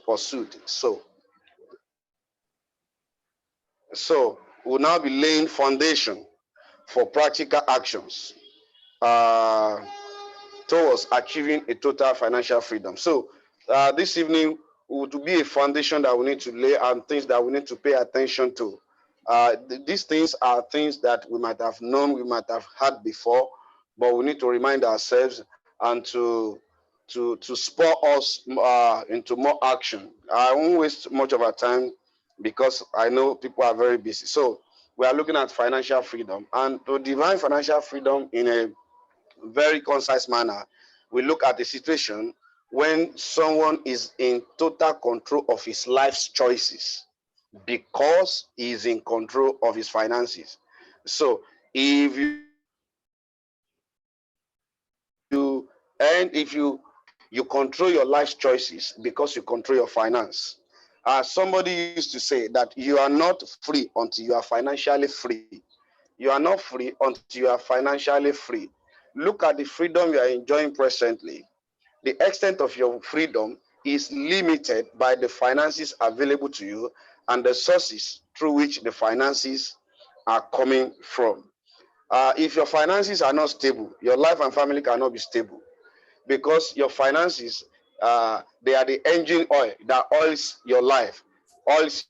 pursued. So we'll now be laying foundation for practical actions uh, towards achieving a total financial freedom. So this evening would be a foundation that we need to lay and things that we need to pay attention to. These things are things that we might have known, we might have had before, but we need to remind ourselves and to spur us into more action. I won't waste much of our time because I know people are very busy. So we are looking at financial freedom, and to define financial freedom in a very concise manner, we look at the situation when someone is in total control of his life's choices because he is in control of his finances. So if you control your life's choices because you control your finance. Somebody used to say that you are not free until you are financially free. You are not free until you are financially free. Look at the freedom you are enjoying presently. The extent of your freedom is limited by the finances available to you and the sources through which the finances are coming from. If your finances are not stable, your life and family cannot be stable because your finances, they are the engine oil that oils your life, oils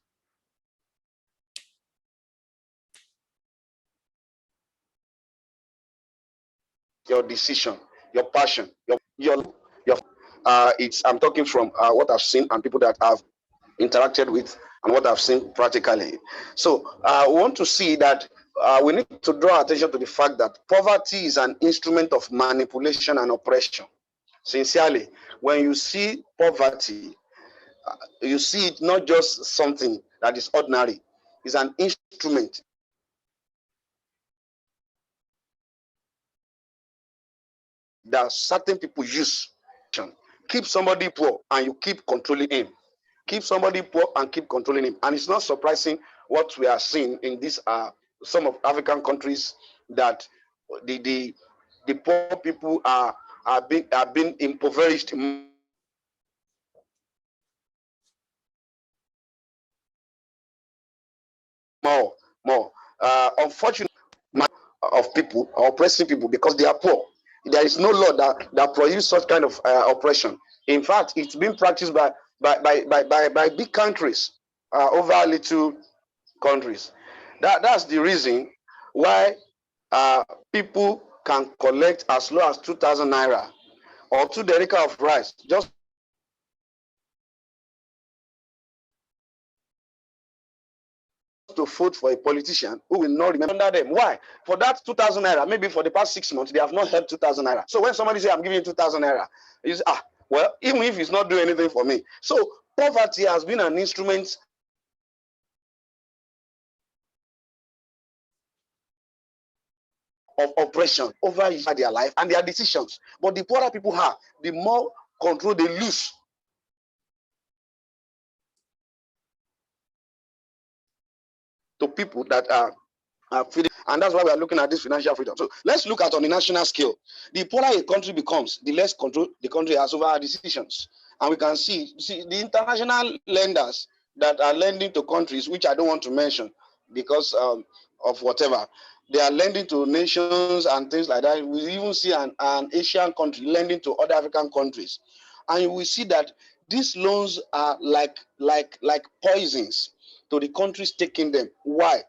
your decision, your passion, your it's I'm talking from what I've seen and people that I've interacted with and what I've seen practically. So we want to see that we need to draw attention to the fact that poverty is an instrument of manipulation and oppression. Sincerely, when you see poverty, you see it not just something that is ordinary, it's an instrument that certain people use. Keep somebody poor and you keep controlling him. Keep somebody poor and keep controlling him. And it's not surprising what we are seeing in these some of African countries that the poor people are being impoverished more more. Unfortunately, of people are oppressing people because they are poor. There is no law that prohibits such kind of oppression. In fact, it's been practiced by big countries over little countries. That's the reason why people can collect as low as 2,000 naira or 2 derica of rice just to vote for a politician who will not remember them. Why? For that 2,000 naira, maybe for the past 6 months, they have not helped 2,000 naira. So when somebody say, I'm giving you 2,000 naira, you say, well, even if he's not doing anything for me. So poverty has been an instrument of oppression over their life and their decisions. But the poorer people have, the more control they lose. To people that are feeding, and that's why we are looking at this financial freedom. So let's look at on the national scale. The poorer a country becomes, the less control the country has over our decisions. And we can see the international lenders that are lending to countries, which I don't want to mention because of whatever. They are lending to nations and things like that. We even see an Asian country lending to other African countries. And we see that these loans are like poisons to the countries taking them. Why?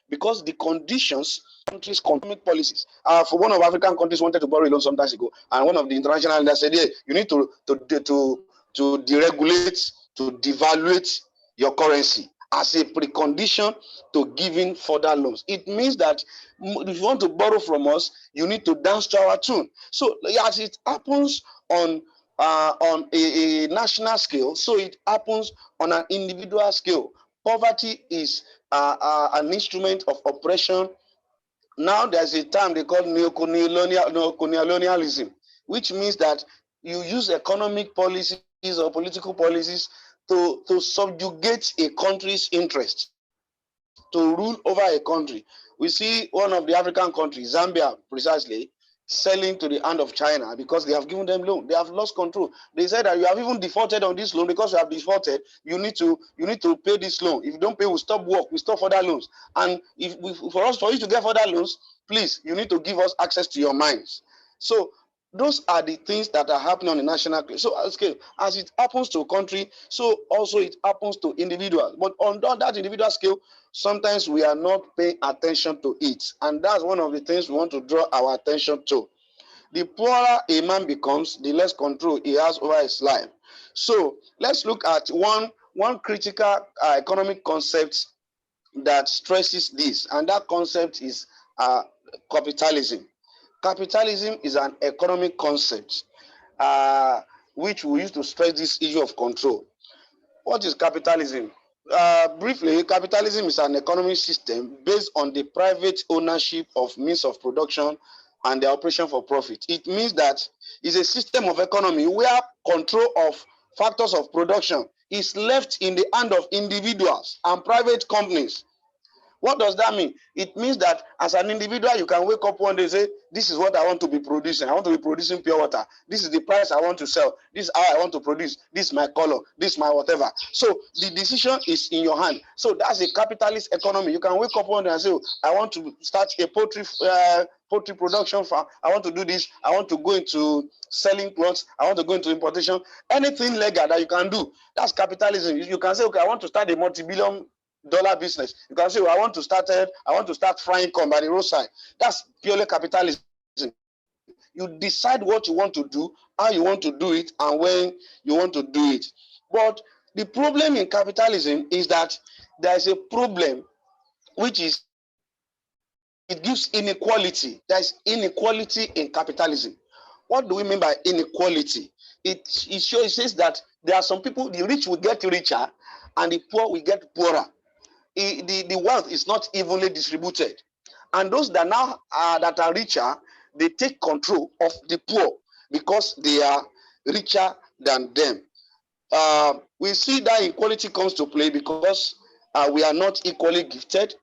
Because the conditions, countries' economic policies. For one of African countries wanted to borrow a loan some time ago, and one of the international lenders said, "Yeah, you need to deregulate, to devaluate your currency as a precondition to giving further loans." It means that if you want to borrow from us, you need to dance to our tune. So as it happens on a national scale, so it happens on an individual scale. Poverty is an instrument of oppression. Now there's a term they call neocolonialism, which means that you use economic policies or political policies to subjugate a country's interest, to rule over a country. We see one of the African countries, Zambia precisely, selling to the hand of China because they have given them loan. They have lost control. They said that you have even defaulted on this loan. Because you have defaulted, you need to pay this loan. If you don't pay, we'll stop work, we stop further loans. And for you to get further loans, please, you need to give us access to your mines. So those are the things that are happening on the national scale. As it happens to a country, so also it happens to individuals. But on that individual scale, sometimes we are not paying attention to it. And that's one of the things we want to draw our attention to. The poorer a man becomes, the less control he has over his life. So let's look at one critical economic concept that stresses this, and that concept is capitalism. Capitalism is an economic concept which we use to stress this issue of control. What is capitalism? Briefly, capitalism is an economic system based on the private ownership of means of production and the operation for profit. It means that it's a system of economy where control of factors of production is left in the hand of individuals and private companies. What does that mean? It means that as an individual, you can wake up one day and say, this is what I want to be producing. I want to be producing pure water. This is the price I want to sell. This is how I want to produce. This is my color. This is my whatever. So the decision is in your hand. So that's a capitalist economy. You can wake up one day and say, I want to start a poultry production farm. I want to do this. I want to go into selling clothes. I want to go into importation. Anything legal that you can do. That's capitalism. You can say, okay, I want to start a multi-billion dollar business. You can say, well, I want to start frying corn by the roadside. That's purely capitalism. You decide what you want to do, how you want to do it, and when you want to do it. But the problem in capitalism is that there is a problem, which is it gives inequality. There is inequality in capitalism. What do we mean by inequality? It says that there are some people, the rich will get richer and the poor will get poorer. The wealth is not evenly distributed, and those that are richer, they take control of the poor because they are richer than them. We see that inequality comes to play because we are not equally gifted,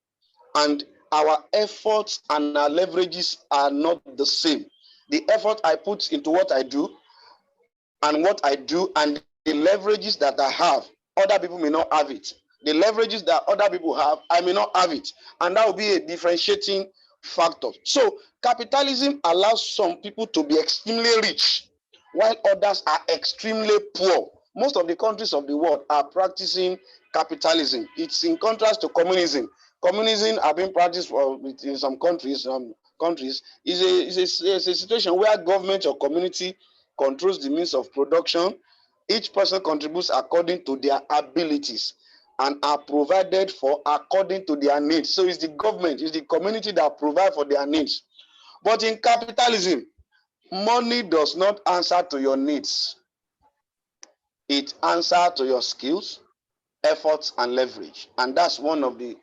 and our efforts and our leverages are not the same. The effort I put into what I do and the leverages that I have, other people may not have it. The leverages that other people have, I may not have it. And that will be a differentiating factor. So capitalism allows some people to be extremely rich, while others are extremely poor. Most of the countries of the world are practicing capitalism. It's in contrast to communism. Communism have been practiced in some countries. Is a situation where government or community controls the means of production. Each person contributes according to their abilities and are provided for according to their needs. So it's the government, it's the community that provide for their needs. But in capitalism, money does not answer to your needs. It answers to your skills, efforts, and leverage. And that's one of the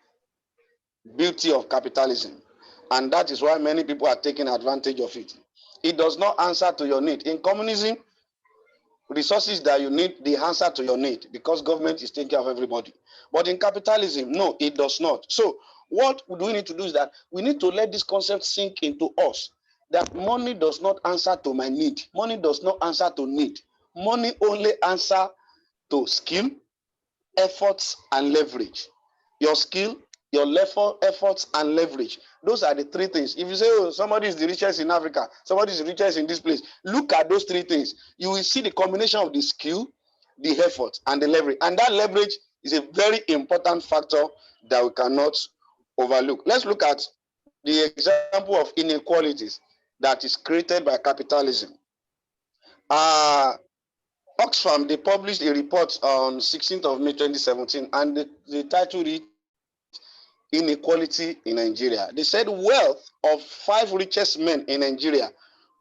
beauty of capitalism. And that is why many people are taking advantage of it. It does not answer to your need. In communism, resources that you need, they answer to your need because government is taking care of everybody. But in capitalism, no, it does not. So what do we need to do is that we need to let this concept sink into us, that money does not answer to my need. Money does not answer to need. Money only answer to skill, efforts, and leverage. Your skill, your efforts, and leverage. Those are the three things. If you say, oh, somebody is the richest in Africa, somebody is the richest in this place, look at those three things. You will see the combination of the skill, the effort, and the leverage. And that leverage is a very important factor that we cannot overlook. Let's look at the example of inequalities that is created by capitalism. Oxfam, they published a report on 16th of May 2017, and the title read Inequality in Nigeria. They said wealth of 5 richest men in Nigeria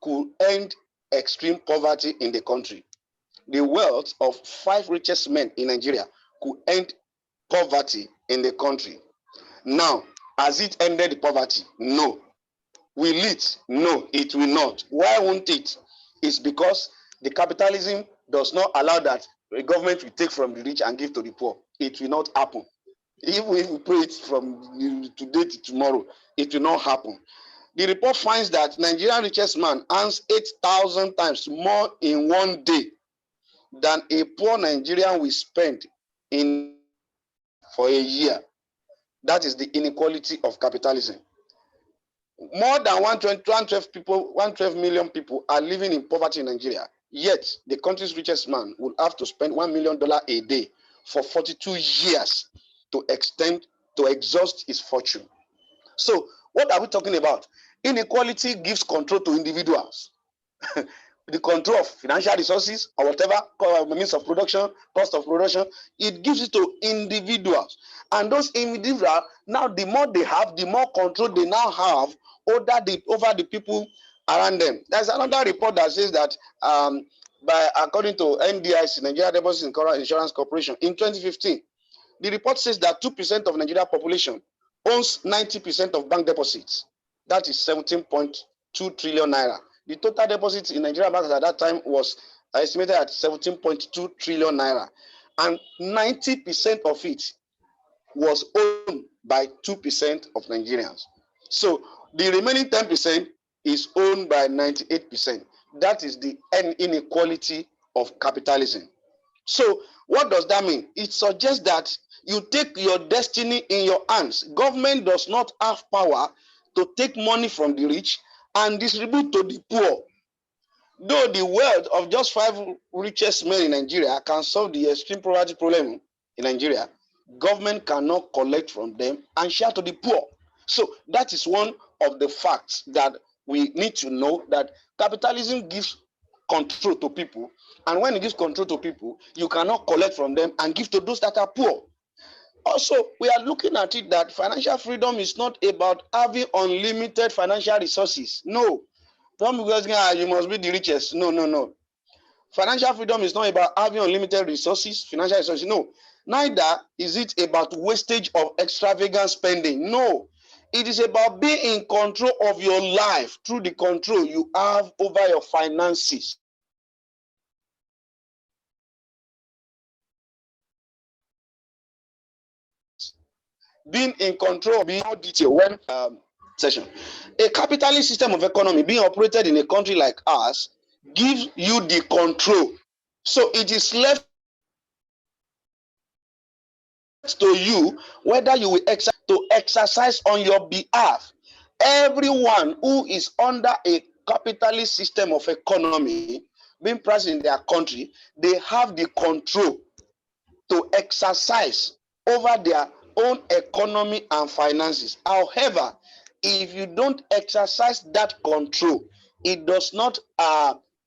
could end extreme poverty in the country. The wealth of 5 richest men in Nigeria could end poverty in the country. Now, has it ended the poverty? No. Will it? No, it will not. Why won't it? It's because the capitalism does not allow that the government will take from the rich and give to the poor. It will not happen. If we pray it from today to tomorrow, it will not happen. The report finds that Nigerian richest man earns 8,000 times more in one day than a poor Nigerian will spend in for a year. That is the inequality of capitalism. More than 112 million people are living in poverty in Nigeria. Yet, the country's richest man will have to spend $1 million a day for 42 years to exhaust his fortune. So, what are we talking about? Inequality gives control to individuals. The control of financial resources or whatever means of production, cost of production, it gives it to individuals. And those individuals, now the more they have, the more control they now have over the people around them. There's another report that says that according to NDIC, Nigeria Deposit Insurance Corporation, in 2015, the report says that 2% of Nigeria population owns 90% of bank deposits. That is 17.2 trillion naira. The total deposits in Nigerian banks at that time was estimated at 17.2 trillion naira. And 90% of it was owned by 2% of Nigerians. So the remaining 10% is owned by 98%. That is the inequality of capitalism. So what does that mean? It suggests that you take your destiny in your hands. Government does not have power to take money from the rich and distribute to the poor. Though the wealth of just 5 richest men in Nigeria can solve the extreme poverty problem in Nigeria, government cannot collect from them and share to the poor. So that is one of the facts that we need to know, that capitalism gives control to people, and when it gives control to people, you cannot collect from them and give to those that are poor. Also, we are looking at it that financial freedom is not about having unlimited financial resources. No. Some people say, you must be the richest. No. Financial freedom is not about having unlimited resources, financial resources. No. Neither is it about wastage of extravagant spending. No. It is about being in control of your life through the control you have over your finances. Being in control, being more detail when session. A capitalist system of economy being operated in a country like ours gives you the control. So it is left to you whether you will exercise on your behalf. Everyone who is under a capitalist system of economy being present in their country, they have the control to exercise over their own economy and finances. However, if you don't exercise that control, it does not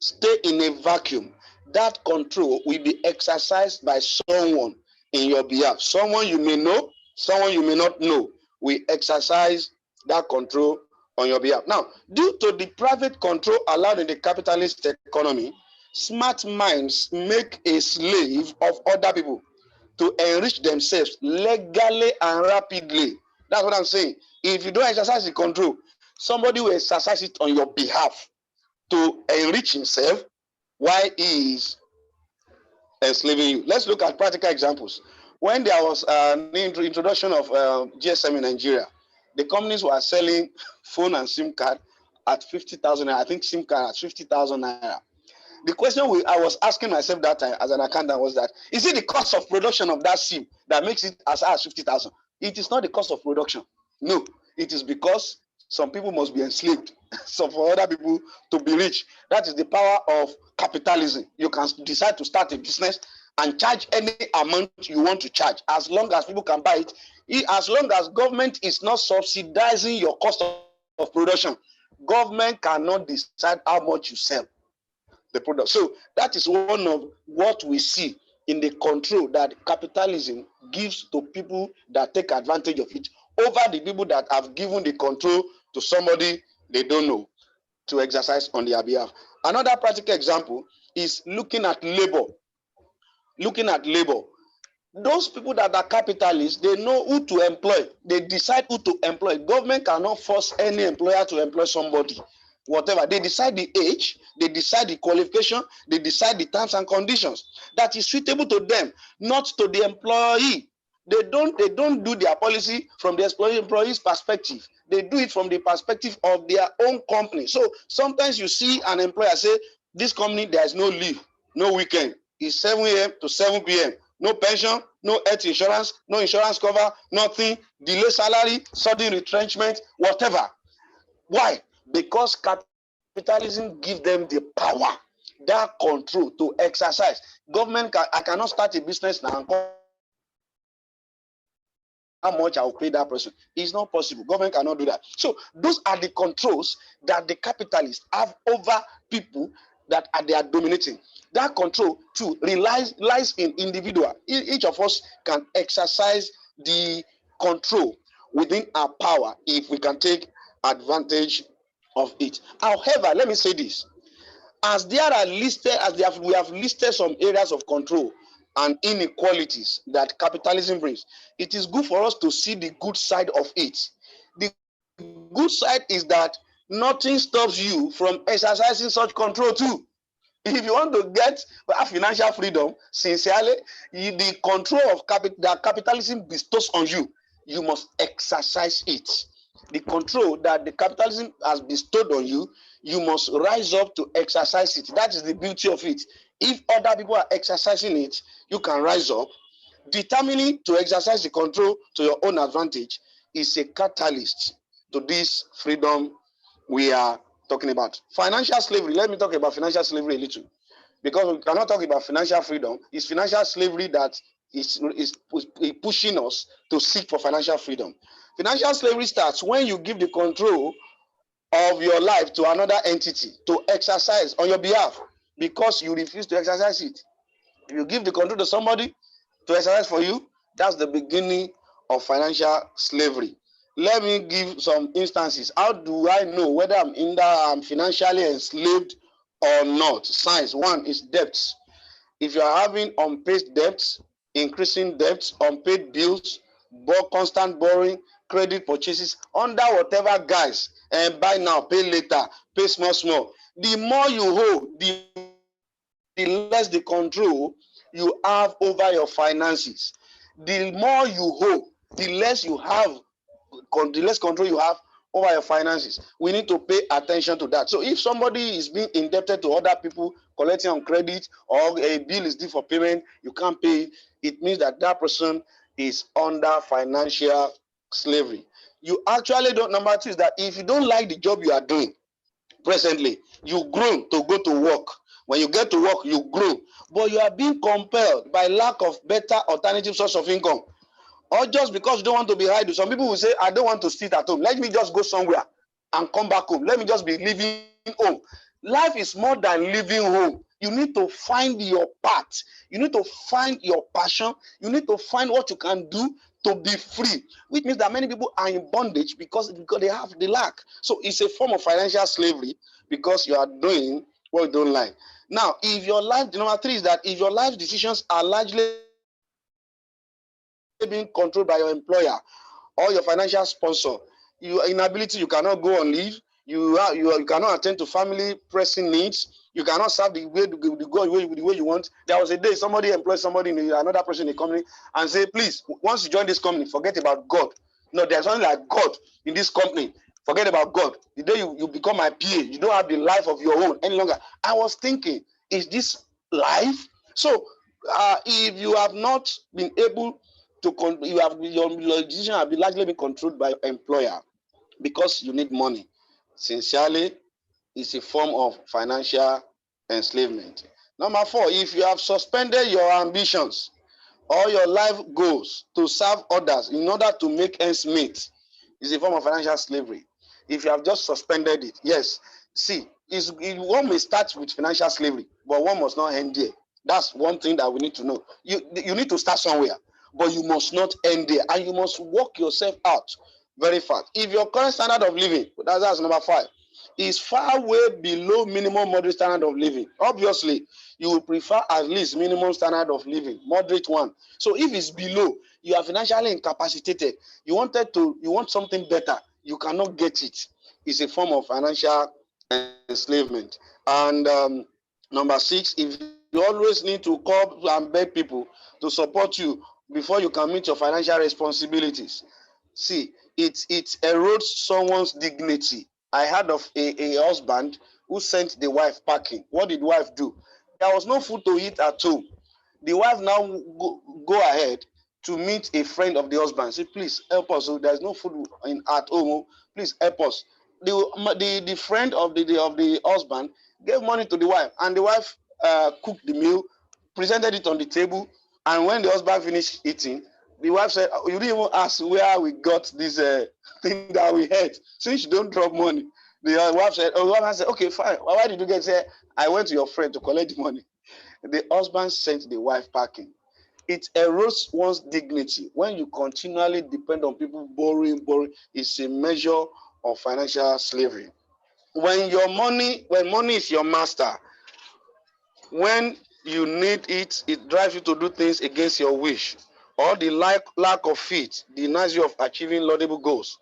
stay in a vacuum. That control will be exercised by someone in your behalf. Someone you may know, someone you may not know, will exercise that control on your behalf. Now, due to the private control allowed in the capitalist economy, smart minds make a slave of other people to enrich themselves legally and rapidly. That's what I'm saying. If you don't exercise the control, somebody will exercise it on your behalf to enrich himself while he is enslaving you. Let's look at practical examples. When there was an introduction of GSM in Nigeria, the companies were selling phone and SIM card at 50,000. I think SIM card at 50,000 naira. The question I was asking myself that time as an accountant was that, is it the cost of production of that SIM that makes it as high as 50,000? It is not the cost of production. No, it is because some people must be enslaved. So for other people to be rich, that is the power of capitalism. You can decide to start a business and charge any amount you want to charge, as long as people can buy it. As long as government is not subsidizing your cost of production, government cannot decide how much you sell the product. So that is one of what we see in the control that capitalism gives to people that take advantage of it over the people that have given the control to somebody they don't know to exercise on their behalf. Another practical example is looking at labor. Looking at labor. Those people that are capitalists, they know who to employ. They decide who to employ. Government cannot force any employer to employ somebody. Whatever. They decide the age, they decide the qualification, they decide the terms and conditions that is suitable to them, not to the employee. They don't do their policy from the employee's perspective. They do it from the perspective of their own company. So sometimes you see an employer say, this company, there is no leave, no weekend. It's 7 a.m. to 7 p.m. No pension, no health insurance, no insurance cover, nothing, delay salary, sudden retrenchment, whatever. Why? Because capitalism gives them the power, that control to exercise. I cannot start a business now and come how much I will pay that person. It's not possible. Government cannot do that. So those are the controls that the capitalists have over people that they are dominating. That control too lies in individual. Each of us can exercise the control within our power if we can take advantage of it. However, let me say this. As there are listed, we have listed some areas of control and inequalities that capitalism brings, it is good for us to see the good side of it. The good side is that nothing stops you from exercising such control too. If you want to get financial freedom, sincerely, the control of that capitalism bestows on you, you must exercise it. The control that the capitalism has bestowed on you, you must rise up to exercise it. That is the beauty of it. If other people are exercising it, you can rise up. Determining to exercise the control to your own advantage is a catalyst to this freedom we are talking about. Financial slavery. Let me talk about financial slavery a little, because we cannot talk about financial freedom. It's financial slavery that is pushing us to seek for financial freedom. Financial slavery starts when you give the control of your life to another entity to exercise on your behalf because you refuse to exercise it. If you give the control to somebody to exercise for you, that's the beginning of financial slavery. Let me give some instances. How do I know whether I'm financially enslaved or not? Signs. One is debts. If you are having unpaid debts, increasing debts, unpaid bills, constant borrowing, credit purchases, under whatever guise, and buy now, pay later, pay small. The more you hold, the less the control you have over your finances. The more you hold, the less control you have over your finances. We need to pay attention to that. So if somebody is being indebted to other people, collecting on credit, or a bill is due for payment, you can't pay, it means that person is under financial slavery. You actually don't. Number two is that if you don't like the job you are doing presently, you grow to go to work. When you get to work, you grow, but you are being compelled by lack of better alternative source of income, or just because you don't want to be idle. Some people will say, I don't want to sit at home. Let me just go somewhere and come back home. Let me just be living home. Life is more than living home. You need to find your path. You need to find your passion. You need to find what you can do to be free, which means that many people are in bondage because they have the lack. So it's a form of financial slavery because you are doing what you don't like. Now, if your life, number three is that if your life decisions are largely being controlled by your employer or your financial sponsor, your inability, you cannot go on leave, you cannot attend to family pressing needs, you cannot serve the way you want. There was a day somebody employed somebody in another person in the company and say, please, once you join this company, forget about God. No, there's only like God in this company. Forget about God. The day you become my PA, you don't have the life of your own any longer. I was thinking, is this life? So if you have not been able to, your decision have been largely been controlled by your employer because you need money. Sincerely, it's a form of financial enslavement. Number four, if you have suspended your ambitions or your life goals to serve others in order to make ends meet, it's a form of financial slavery. If you have just suspended it, yes. See, one may start with financial slavery, but one must not end there. That's one thing that we need to know. You need to start somewhere, but you must not end there, and you must work yourself out very fast. If your current standard of living, that's number five, is far way below minimum moderate standard of living, obviously you will prefer at least minimum standard of living, moderate one. So if it's below, you are financially incapacitated, you want something better, you cannot get it. It's a form of financial enslavement. And number six, if you always need to call and beg people to support you before you can meet your financial responsibilities. See, it erodes someone's dignity. I heard of a husband who sent the wife packing. What did the wife do? There was no food to eat at home. The wife now go ahead to meet a friend of the husband. Say, please help us. So there's no food at home. Please help us. The friend of the husband gave money to the wife, and the wife cooked the meal, presented it on the table, and when the husband finished eating, the wife said, oh, you didn't even ask where we got this thing that we had. Since you don't drop money. The wife said, oh, the husband said, okay, fine. Why did you get there? I went to your friend to collect the money. The husband sent the wife packing. It erodes one's dignity. When you continually depend on people borrowing, it's a measure of financial slavery. When money is your master, when you need it, it drives you to do things against your wish, or the lack of faith denies you of achieving laudable goals.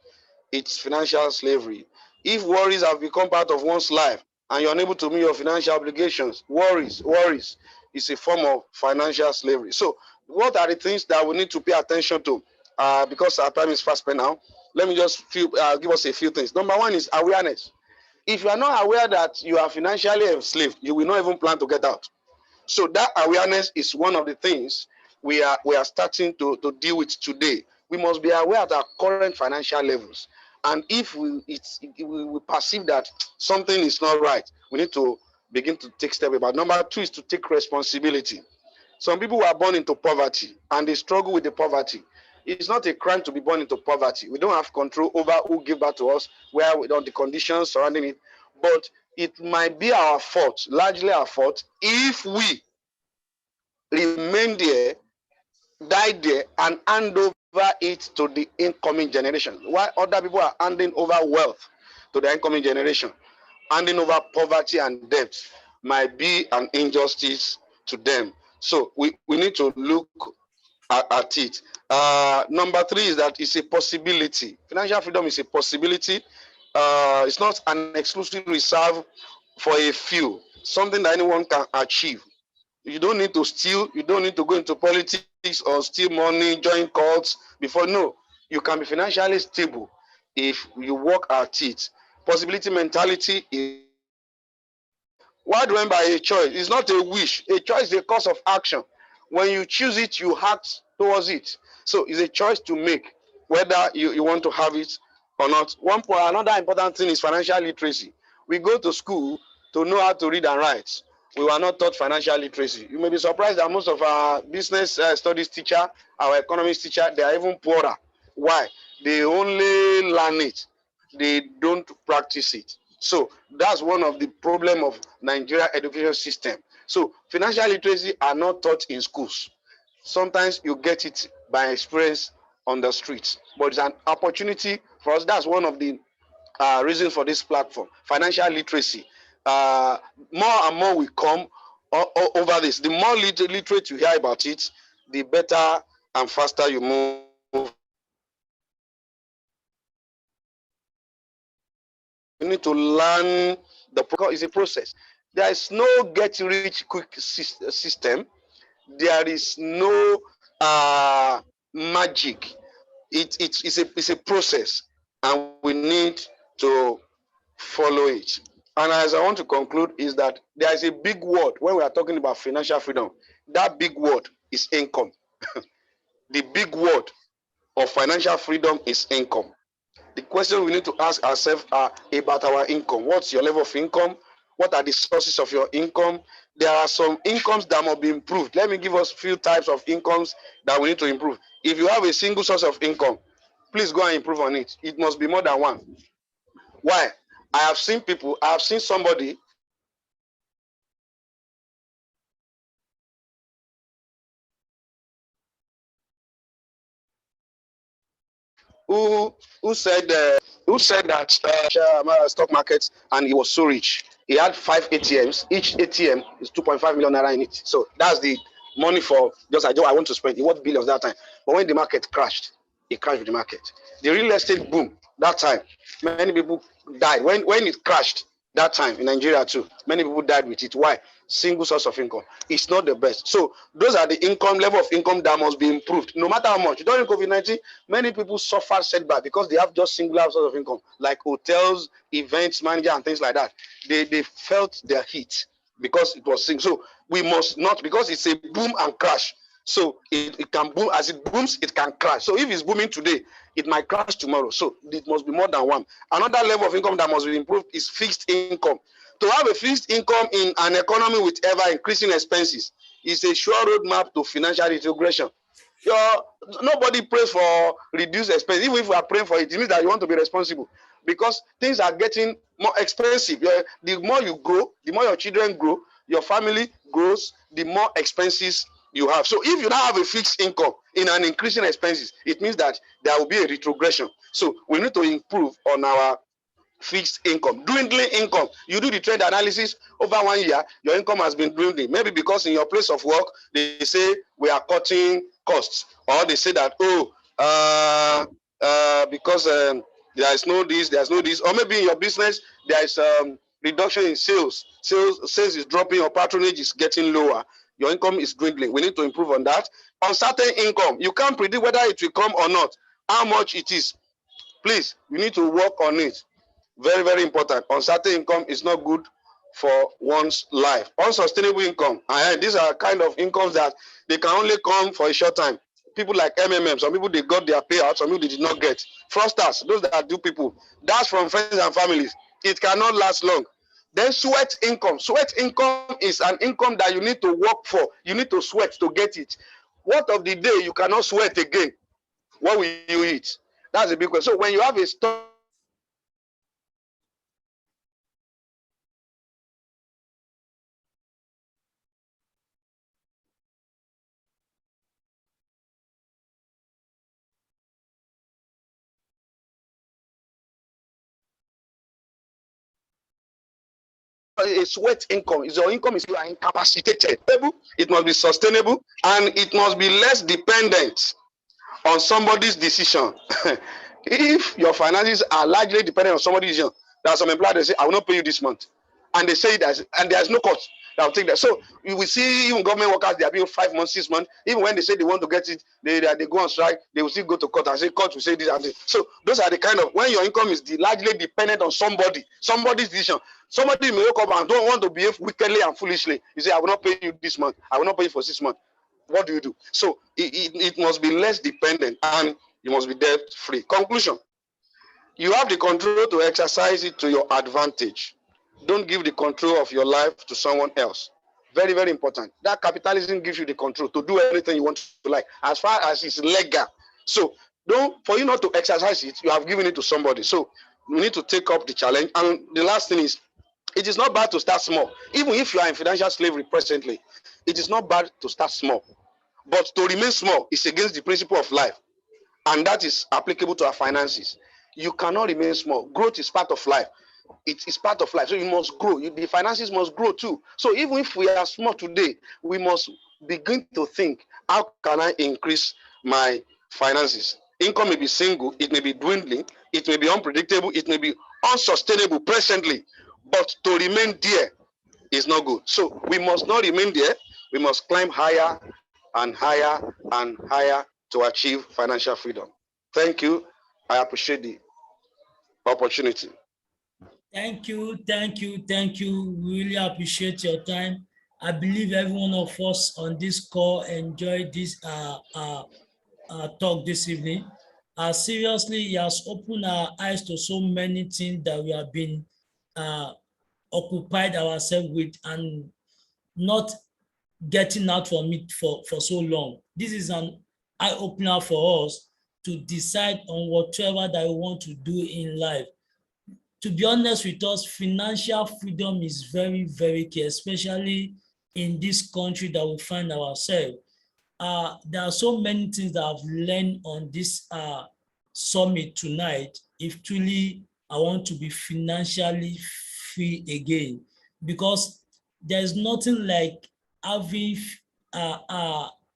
It's financial slavery. If worries have become part of one's life and you're unable to meet your financial obligations, worries is a form of financial slavery. So, what are the things that we need to pay attention to? Because our time is fast spent now, let me just give us a few things. Number one is awareness. If you are not aware that you are financially enslaved, you will not even plan to get out. So that awareness is one of the things we are starting to deal with today. We must be aware of our current financial levels. And if we perceive that something is not right, we need to begin to take steps about. Number two is to take responsibility. Some people were born into poverty and they struggle with the poverty. It's not a crime to be born into poverty. We don't have control over who give birth to us, where we don't, the conditions surrounding it. But it might be our fault, largely our fault, if we remain there, die there, and hand over it to the incoming generation. While other people are handing over wealth to the incoming generation, handing over poverty and debt might be an injustice to them. So we need to look at it. Number three is that it's a possibility. Financial freedom is a possibility. It's not an exclusive reserve for a few, something that anyone can achieve. You don't need to steal. You don't need to go into politics or steal money, join cults before. No, you can be financially stable if you work at it. Possibility mentality is a choice. Why do I mean by a choice? It's not a wish. A choice is a course of action. When you choose it, you act towards it. So it's a choice to make whether you want to have it or not. Another important thing is financial literacy. We go to school to know how to read and write. We were not taught financial literacy. You may be surprised that most of our business studies teacher, our economics teacher, they are even poorer. Why? They only learn it. They don't practice it. So that's one of the problem of Nigeria education system. So financial literacy are not taught in schools. Sometimes you get it by experience on the streets, but it's an opportunity for us. That's one of the reasons for this platform. Financial literacy. More and more will come over this. The more literate you hear about it, the better and faster you move. You need to learn it's a process. There is no get rich quick system. There is no magic. It's a process, and we need to follow it. And as I want to conclude, is that there is a big word when we are talking about financial freedom. That big word is income. The big word of financial freedom is income. The question we need to ask ourselves are about our income. What's your level of income? What are the sources of your income? There are some incomes that must be improved. Let me give us a few types of incomes that we need to improve. If you have a single source of income, please go and improve on it. It must be more than one. Why? I have seen somebody who said that stock market, and he was so rich. He had 5 ATMs. Each ATM is 2.5 million naira in it. So that's the money for just I want to spend. He worth billions that time. But when the market crashed, he crashed with the market. The real estate boom that time, many people died when it crashed. that time in Nigeria too. Many people died with it. Why? Single source of income. It's not the best. So those are the income level of income that must be improved, no matter how much. During COVID-19, many people suffered setback because they have just singular source of income, like hotels, events manager, and things like that. They felt their heat because it was single. So we must not, because it's a boom and crash. So it can boom. As it booms, it can crash. So if it's booming today, it might crash tomorrow. So it must be more than one. Another level of income that must be improved is fixed income. To have a fixed income in an economy with ever increasing expenses is a sure roadmap to financial retrogression. Nobody prays for reduced expense. Even if we are praying for it, it means that you want to be responsible, because things are getting more expensive. The more you grow, the more your children grow, your family grows, the more expenses you have. So if you don't have a fixed income in an increasing expenses, it means that there will be a retrogression. So we need to improve on our fixed income. Dwindling income, you do the trend analysis over 1 year, your income has been dwindling. Maybe because in your place of work they say we are cutting costs, or they say that because there is no this, there's no this, or maybe in your business there is reduction in sales is dropping, your patronage is getting lower, your income is dwindling. We need to improve on that. Uncertain income, you can't predict whether it will come or not, how much it is. Please, you need to work on it. Very, very important. Uncertain income is not good for one's life. Unsustainable income, these are kind of incomes that they can only come for a short time. People like MMM, some people they got their payout, some people they did not get. Fraudsters, those that do people, that's from friends and families. It cannot last long. Then sweat income. Sweat income is an income that you need to work for. You need to sweat to get it. What of the day you cannot sweat again? What will you eat? That's a big question. So when you have a stock, a sweat income, is your income is you are incapacitated. It must be sustainable, and it must be less dependent on somebody's decision. If your finances are largely dependent on somebody's decision, there are some employers they say, I will not pay you this month. And they say that, and there's no cost that will take that. So you will see even government workers, they are being 5 months, 6 months. Even when they say they want to get it, they go on strike, they will still go to court and say, court will say this and this. So those are the kind of, when your income is largely dependent on somebody's decision. Somebody may wake up and don't want to behave wickedly and foolishly. You say, I will not pay you this month. I will not pay you for 6 months. What do you do? So it must be less dependent, and you must be debt free. Conclusion: you have the control to exercise it to your advantage. Don't give the control of your life to someone else. Very, very important. That capitalism gives you the control to do anything you want to, like, as far as it's legal. So for you not to exercise it, you have given it to somebody. So you need to take up the challenge. And the last thing is, it is not bad to start small. Even if you are in financial slavery presently, it is not bad to start small. But to remain small is against the principle of life. And that is applicable to our finances. You cannot remain small. Growth is part of life. It is part of life. So you must grow. The finances must grow too. So even if we are small today, we must begin to think, how can I increase my finances? Income may be single, it may be dwindling, it may be unpredictable, it may be unsustainable presently, but to remain there is not good. So we must not remain there. We must climb higher and higher and higher to achieve financial freedom. Thank you. I appreciate the opportunity. Thank you, thank you, thank you. We really appreciate your time. I believe every one of us on this call enjoyed this talk this evening. Seriously, he has opened our eyes to so many things that we have been occupied ourselves with and not getting out from it for so long. This is an eye-opener for us to decide on whatever that we want to do in life. To be honest with us, financial freedom is very, very key, especially in this country that we find ourselves. There are so many things that I've learned on this summit tonight. If truly I want to be financially free again, because there's nothing like having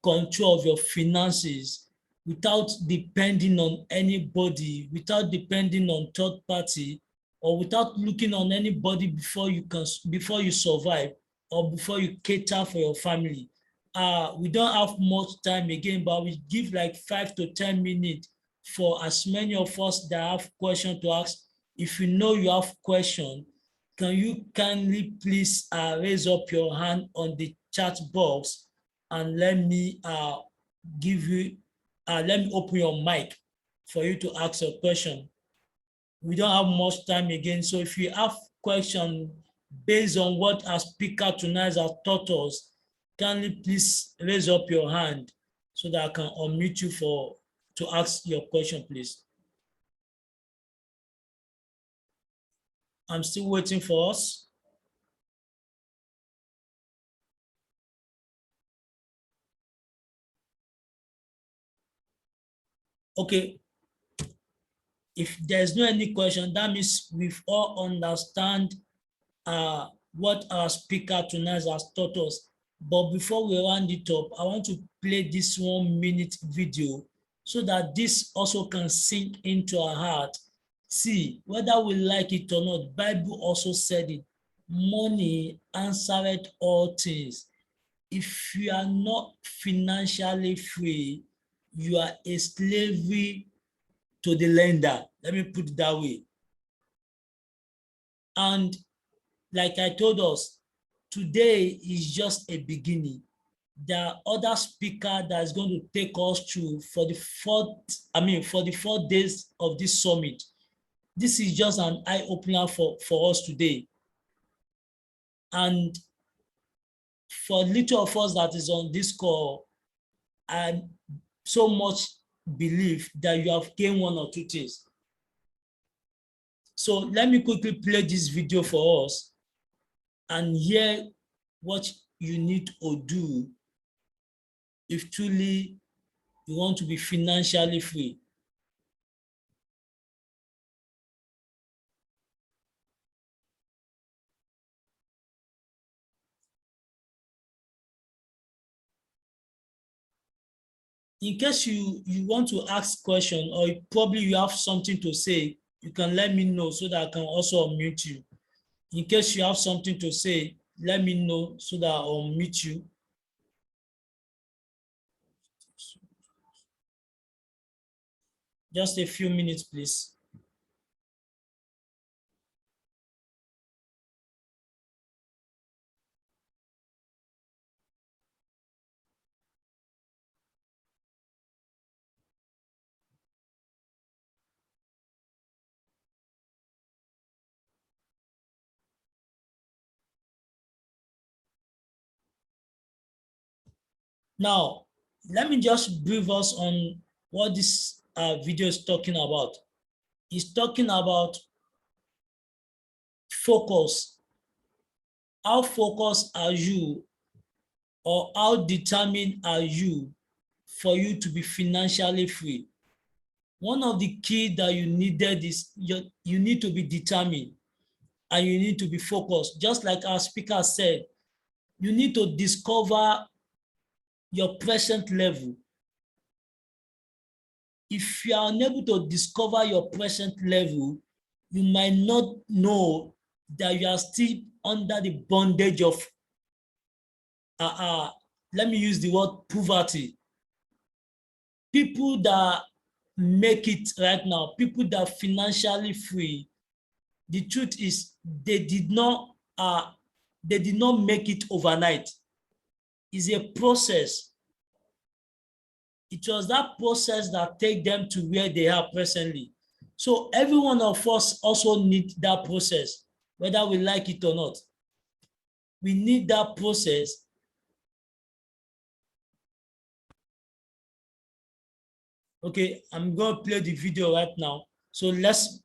control of your finances without depending on anybody, without depending on third party, or without looking on anybody before you survive or before you cater for your family. We don't have much time again, but we give like 5 to 10 minutes for as many of us that have questions to ask. If you know you have question, can you kindly please raise up your hand on the chat box and let me let me open your mic for you to ask a question. We don't have much time again, so if you have question based on what our speaker tonight has taught us, kindly please raise up your hand so that I can unmute you to ask your question, please. I'm still waiting for us. Okay, if there's no any question, that means we've all understand what our speaker tonight has taught us. But before we round it up, I want to play this 1 minute video so that this also can sink into our heart. See, whether we like it or not, Bible also said it. Money answered all things. If you are not financially free, you are a slavery to the lender. Let me put it that way. And like I told us, today is just a beginning. There are other speaker that is going to take us through for the 4 days of this summit. This is just an eye-opener for us today. And for little of us that is on this call, I so much believe that you have gained 1 or 2 things. So let me quickly play this video for us and hear what you need to do if truly you want to be financially free. In case you want to ask question or probably you have something to say, you can let me know so that I can also unmute you. In case you have something to say, let me know so that I'll unmute you. Just a few minutes, please. Now, let me just brief us on what this video is talking about. It's talking about focus. How focused are you, or how determined are you for you to be financially free? One of the key that you needed is you need to be determined and you need to be focused. Just like our speaker said, you need to discover your present level. If you are unable to discover your present level, you might not know that you are still under the bondage of, let me use the word poverty. People that make it right now, people that are financially free, the truth is they did not make it overnight. It's a process. It was that process that take them to where they are presently. So every one of us also need that process, whether we like it or not. We need that process. Okay, I'm going to play the video right now. So let's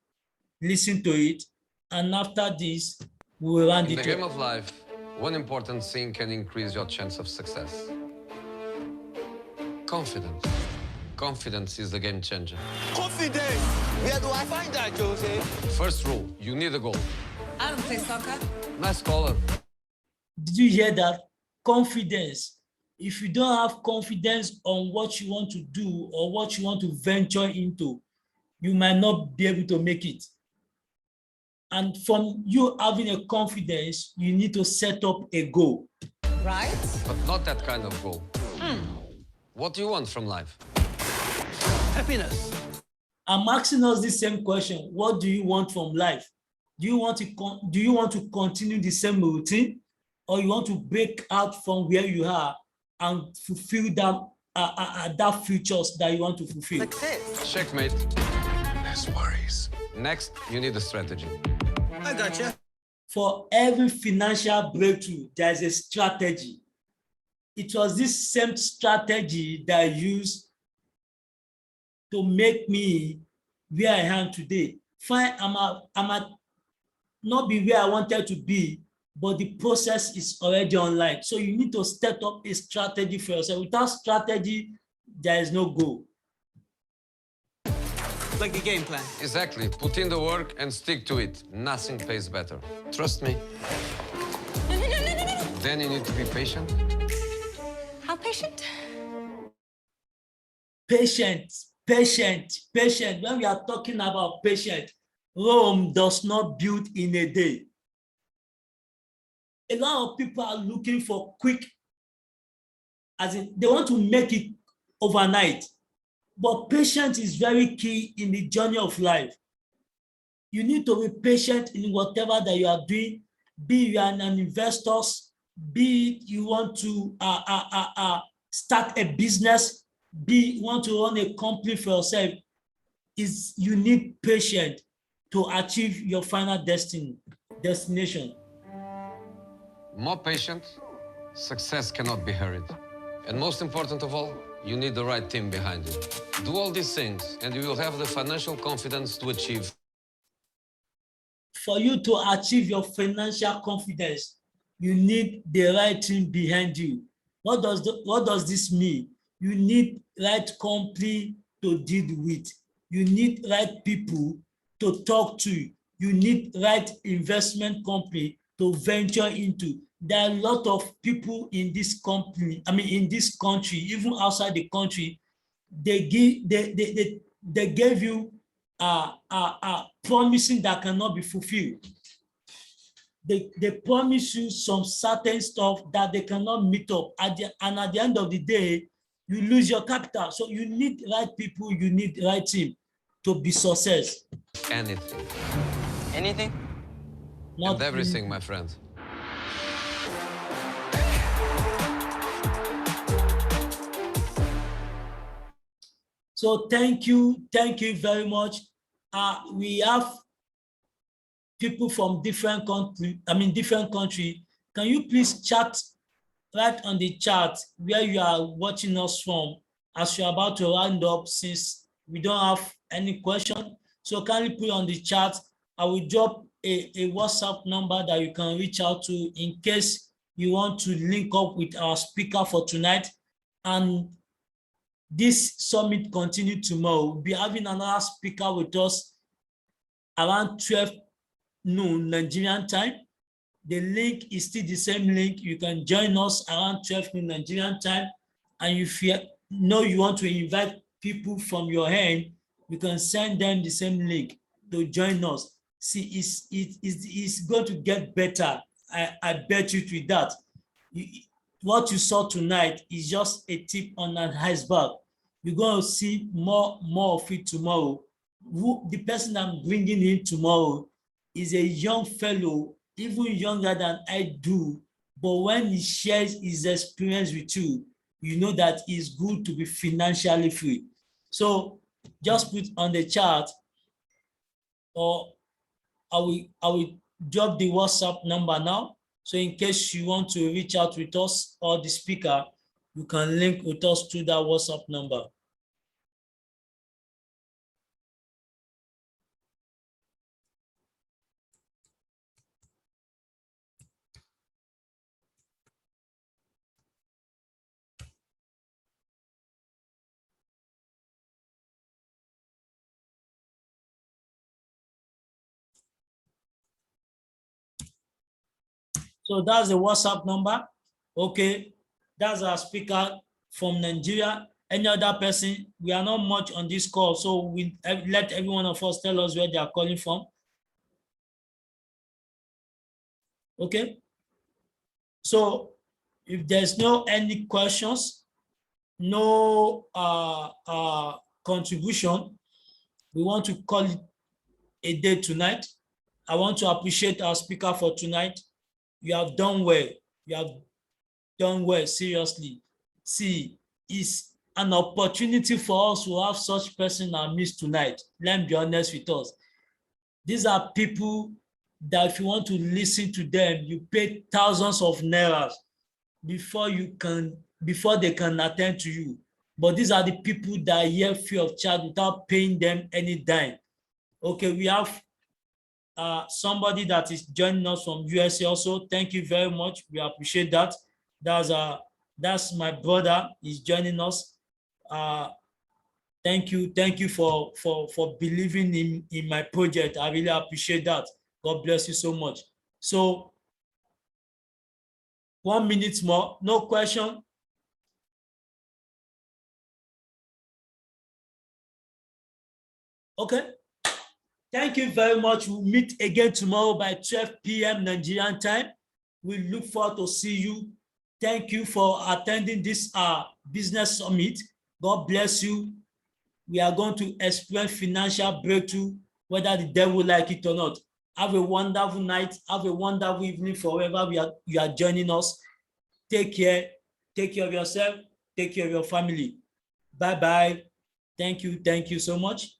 listen to it. And after this, we will run In the game of life, one important thing can increase your chance of success. Confidence. Confidence is the game changer. Confidence! Where do I find that, Jose? First rule, you need a goal. I don't play soccer. Nice caller. Did you hear that? Confidence. If you don't have confidence on what you want to do or what you want to venture into, you might not be able to make it. And from you having a confidence, you need to set up a goal. Right? But not that kind of goal. What do you want from life? Happiness. I'm asking us the same question. What do you want from life? Do you want to continue the same routine, or you want to break out from where you are and fulfill that futures that you want to fulfill? Success. Checkmate. Less worries. Next, you need a strategy. I gotcha. For every financial breakthrough, there is a strategy. It was this same strategy that I used to make me where I am today. Fine, I might not be where I wanted to be, but the process is already online. So you need to set up a strategy for yourself. Without strategy, there is no goal. Like a game plan. Exactly. Put in the work and stick to it. Nothing pays better. Trust me. No. Then you need to be patient. How patient? Patient. When we are talking about patient, Rome does not build in a day. A lot of people are looking for quick, as in they want to make it overnight. But patience is very key in the journey of life. You need to be patient in whatever that you are doing, be you are an investor, be you want to start a business, be you want to run a company for yourself. You need patience to achieve your final destination. More patient, success cannot be hurried. And most important of all, you need the right team behind you. Do all these things, and you will have the financial confidence to achieve. For you to achieve your financial confidence, you need the right team behind you. What does this mean? You need right company to deal with. You need right people to talk to. You need right investment company to venture into. There are a lot of people in this company, in this country, even outside the country, they gave you promising that cannot be fulfilled. They promise you some certain stuff that they cannot meet up, and at the end of the day, you lose your capital. So you need right people, you need right team to be success. Anything. Anything? Not And everything, my friend. So thank you very much. We have people from different country. Can you please chat right on the chat where you are watching us from, as you're about to round up, since we don't have any question? So kindly put on the chat. I will drop a WhatsApp number that you can reach out to in case you want to link up with our speaker for tonight. And this summit continues tomorrow. We'll be having another speaker with us around 12 noon Nigerian time. The link is still the same link. You can join us around 12 noon Nigerian time. And if you know you want to invite people from your end, you can send them the same link to join us. See, it's going to get better. I bet you to that. What you saw tonight is just a tip on an iceberg. You're going to see more of it tomorrow. The person I'm bringing in tomorrow is a young fellow, even younger than I do. But when he shares his experience with you, you know that it's good to be financially free. So just put on the chat, or I will drop the WhatsApp number now. So in case you want to reach out with us or the speaker, you can link with us through that WhatsApp number. So that's the WhatsApp number. Okay, that's our speaker from Nigeria. Any other person? We are not much on this call, so we let every one of us tell us where they are calling from. Okay. So if there's no any questions, no contribution, we want to call it a day tonight. I want to appreciate our speaker for tonight. You have done well. You have done well, seriously. See, it's an opportunity for us to have such person in our midst tonight. Let's be honest with us. These are people that if you want to listen to them, you pay thousands of nairas before they can attend to you. But these are the people that are here free of charge without paying them any dime. Okay, we have somebody that is joining us from USA also. Thank you very much. We appreciate that. That's my brother. He's joining us. Thank you for believing in my project. I really appreciate that. God bless you so much. So 1 minute more. No question. Okay. Thank you very much. We'll meet again tomorrow by 12 p.m. Nigerian time. We look forward to see you. Thank you for attending this business summit. God bless you. We are going to explain financial breakthrough, whether the devil like it or not. Have a wonderful night. Have a wonderful evening forever you are joining us. Take care. Take care of yourself. Take care of your family. Bye-bye. Thank you. Thank you so much.